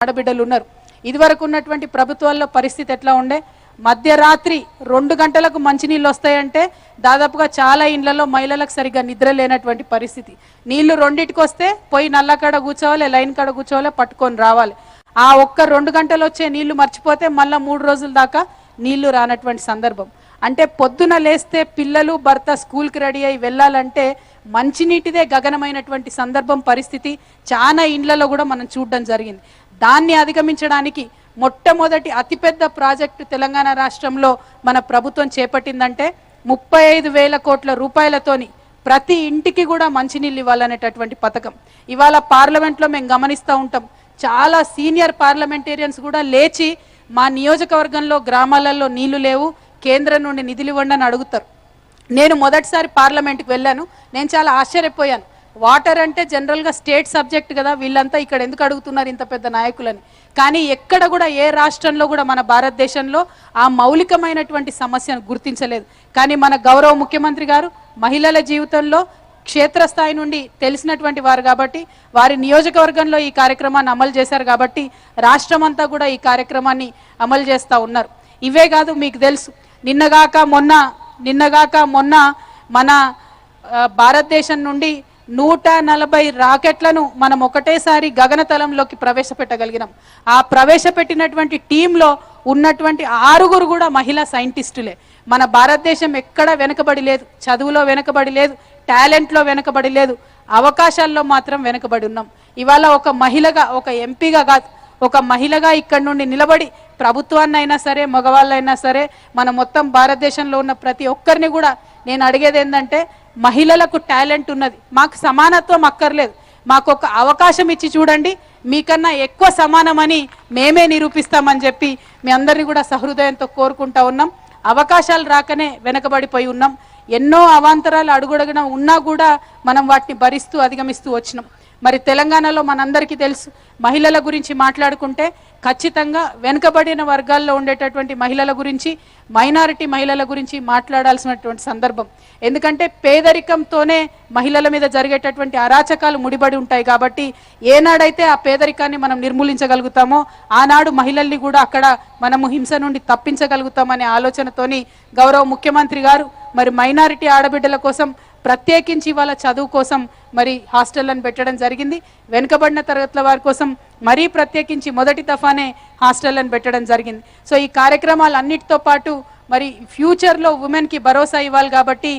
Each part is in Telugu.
ఆడబిడ్డలు ఉన్నారు. ఇదివరకు ఉన్నటువంటి ప్రభుత్వాల్లో పరిస్థితి ఎట్లా ఉండే, మధ్యరాత్రి 2 గంటలకు మంచినీళ్ళు వస్తాయంటే దాదాపుగా చాలా ఇండ్లలో మహిళలకు సరిగ్గా నిద్ర లేనటువంటి పరిస్థితి. నీళ్లు 2ంటికి వస్తే పోయి నల్ల కాడ కూర్చోవాలి, లైన్ కాడ కూర్చోవాలి, పట్టుకొని రావాలి. ఆ ఒక్క 2 గంటలు వచ్చే నీళ్లు మర్చిపోతే మళ్ళీ 3 రోజుల దాకా నీళ్లు రానటువంటి సందర్భం. అంటే పొద్దున లేస్తే పిల్లలు భర్త స్కూల్కి రెడీ అయి వెళ్ళాలంటే మంచినీటిదే గగనమైనటువంటి సందర్భం, పరిస్థితి చాలా ఇండ్లలో కూడా మనం చూడడం జరిగింది. దాన్ని అధిగమించడానికి మొట్టమొదటి అతిపెద్ద ప్రాజెక్టు తెలంగాణ రాష్ట్రంలో మన ప్రభుత్వం చేపట్టిందంటే 35,000 కోట్ల రూపాయలతోని ప్రతి ఇంటికి కూడా మంచినీళ్ళు ఇవ్వాలనేటటువంటి పథకం. ఇవాళ పార్లమెంట్లో మేము గమనిస్తూ ఉంటాం, చాలా సీనియర్ పార్లమెంటేరియన్స్ కూడా లేచి మా నియోజకవర్గంలో గ్రామాలలో నీళ్లు లేవు, కేంద్రం నుండి నిధులు ఇవ్వండి అని అడుగుతారు. నేను మొదటిసారి పార్లమెంట్కి వెళ్ళాను, నేను చాలా ఆశ్చర్యపోయాను. వాటర్ అంటే జనరల్గా స్టేట్ సబ్జెక్ట్ కదా, వీళ్ళంతా ఇక్కడ ఎందుకు అడుగుతున్నారు ఇంత పెద్ద నాయకులని. కానీ ఎక్కడ కూడా ఏ రాష్ట్రంలో కూడా మన భారతదేశంలో ఆ మౌలికమైనటువంటి సమస్యను గుర్తించలేదు. కానీ మన గౌరవ ముఖ్యమంత్రి గారు మహిళల జీవితంలో క్షేత్రస్థాయి నుండి తెలిసినటువంటి వారు కాబట్టి, వారి నియోజకవర్గంలో ఈ కార్యక్రమాన్ని అమలు చేశారు కాబట్టి రాష్ట్రం అంతా కూడా ఈ కార్యక్రమాన్ని అమలు చేస్తూ ఉన్నారు. ఇవే కాదు, మీకు తెలుసు నిన్నగాక మొన్న మన భారతదేశం నుండి 140 రాకెట్లను మనం ఒకటేసారి గగనతలంలోకి ప్రవేశపెట్టగలిగినాం. ఆ ప్రవేశపెట్టినటువంటి టీంలో ఉన్నటువంటి 6 కూడా మహిళా సైంటిస్టులే. మన భారతదేశం ఎక్కడ వెనుకబడి లేదు, చదువులో వెనుకబడి లేదు, టాలెంట్లో వెనుకబడి లేదు, అవకాశాల్లో మాత్రం వెనుకబడి ఉన్నాం. ఇవాళ ఒక మహిళగా, ఒక ఎంపీగా కాదు, ఒక మహిళగా ఇక్కడ నుండి నిలబడి ప్రభుత్వాన్ని అయినా సరే, మగవాళ్ళైనా సరే, మన మొత్తం భారతదేశంలో ఉన్న ప్రతి ఒక్కరిని కూడా నేను అడిగేది ఏంటంటే, మహిళలకు టాలెంట్ ఉన్నది, మాకు సమానత్వం అక్కర్లేదు, మాకు ఒక అవకాశం ఇచ్చి చూడండి, మీకన్నా ఎక్కువ సమానమని మేమే నిరూపిస్తామని చెప్పి మీ అందరినీ కూడా సహృదయంతో కోరుకుంటా ఉన్నాం. అవకాశాలు రాకనే వెనకబడిపోయి ఉన్నాం. ఎన్నో అవాంతరాలు అడుగడుగున ఉన్నా కూడా మనం వాటిని భరిస్తూ అధిగమిస్తూ వచ్చినాం. మరి తెలంగాణలో మనందరికీ తెలుసు, మహిళల గురించి మాట్లాడుకుంటే ఖచ్చితంగా వెనుకబడిన వర్గాల్లో ఉండేటటువంటి మహిళల గురించి, మైనారిటీ మహిళల గురించి మాట్లాడాల్సినటువంటి సందర్భం. ఎందుకంటే పేదరికంతోనే మహిళల మీద జరిగేటటువంటి అరాచకాలు ముడిపడి ఉంటాయి కాబట్టి ఏనాడైతే ఆ పేదరికాన్ని మనం నిర్మూలించగలుగుతామో ఆనాడు మహిళల్ని కూడా అక్కడ మనము హింస నుండి తప్పించగలుగుతామనే ఆలోచనతోని గౌరవ ముఖ్యమంత్రి గారు మరి మైనారిటీ ఆడబిడ్డల కోసం ప్రత్యేకించి వాళ్ళ చదువు కోసం మరి హాస్టళ్లను పెట్టడం జరిగింది. వెనుకబడిన తరగతుల వారి కోసం మరీ ప్రత్యేకించి మొదటి దఫానే హాస్టళ్లను పెట్టడం జరిగింది. సో ఈ కార్యక్రమాలన్నిటితో పాటు మరి ఫ్యూచర్లో ఉమెన్కి భరోసా ఇవ్వాలి కాబట్టి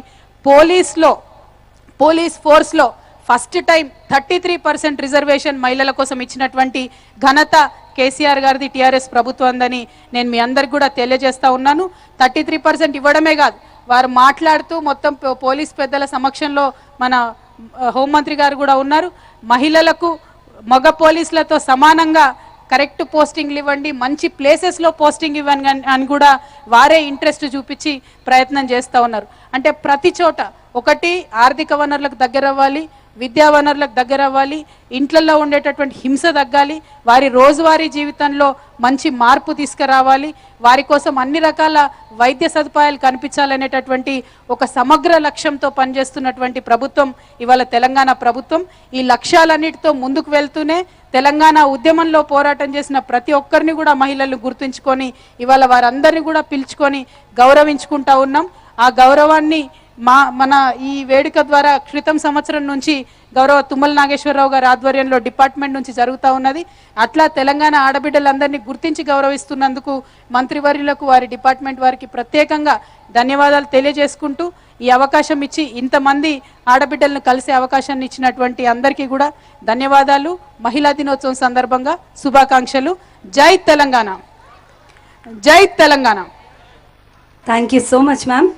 పోలీస్ ఫోర్స్లో ఫస్ట్ టైం 33% రిజర్వేషన్ మహిళల కోసం ఇచ్చినటువంటి ఘనత కేసీఆర్ గారిది, టీఆర్ఎస్ ప్రభుత్వందని నేను మీ అందరికి కూడా తెలియజేస్తా ఉన్నాను. 33% ఇవ్వడమే కాదు, వారు మాట్లాడుతూ మొత్తం పోలీస్ పెద్దల సమక్షంలో మన హోంమంత్రి గారు కూడా ఉన్నారు, మహిళలకు మగ పోలీసులతో సమానంగా కరెక్ట్ పోస్టింగ్లు ఇవ్వండి, మంచి ప్లేసెస్లో పోస్టింగ్ ఇవ్వండి అని కూడా వారే ఇంట్రెస్ట్ చూపించి ప్రయత్నం చేస్తూ ఉన్నారు. అంటే ప్రతి చోట ఒకటి ఆర్థిక వనరులకు దగ్గర అవ్వాలి, విద్యా వనరులకు దగ్గర అవ్వాలి, ఇంట్లలో ఉండేటటువంటి హింస తగ్గాలి, వారి రోజువారీ జీవితంలో మంచి మార్పు తీసుకురావాలి, వారి కోసం అన్ని రకాల వైద్య సదుపాయాలు కనిపించాలనేటటువంటి ఒక సమగ్ర లక్ష్యంతో పనిచేస్తున్నటువంటి ప్రభుత్వం ఇవాళ తెలంగాణ ప్రభుత్వం. ఈ లక్ష్యాలన్నిటితో ముందుకు వెళ్తూనే తెలంగాణ ఉద్యమంలో పోరాటం చేసిన ప్రతి ఒక్కరిని కూడా మహిళలు గుర్తుంచుకొని ఇవాళ వారందరినీ కూడా పిలుచుకొని గౌరవించుకుంటా ఉన్నాం. ఆ గౌరవాన్ని మన ఈ వేడుక ద్వారా క్రితం సంవత్సరం నుంచి గౌరవ తుమ్మల నాగేశ్వరరావు గారి ఆధ్వర్యంలో డిపార్ట్మెంట్ నుంచి జరుగుతూ ఉన్నది. అట్లా తెలంగాణ ఆడబిడ్డలందరినీ గుర్తించి గౌరవిస్తున్నందుకు మంత్రివర్యులకు, వారి డిపార్ట్మెంట్ వారికి ప్రత్యేకంగా ధన్యవాదాలు తెలియజేసుకుంటూ ఈ అవకాశం ఇచ్చి ఇంతమంది ఆడబిడ్డలను కలిసే అవకాశాన్ని ఇచ్చినటువంటి అందరికీ కూడా ధన్యవాదాలు. మహిళా దినోత్సవం సందర్భంగా శుభాకాంక్షలు. జై తెలంగాణ, జై Telangana. Thank you so much ma'am.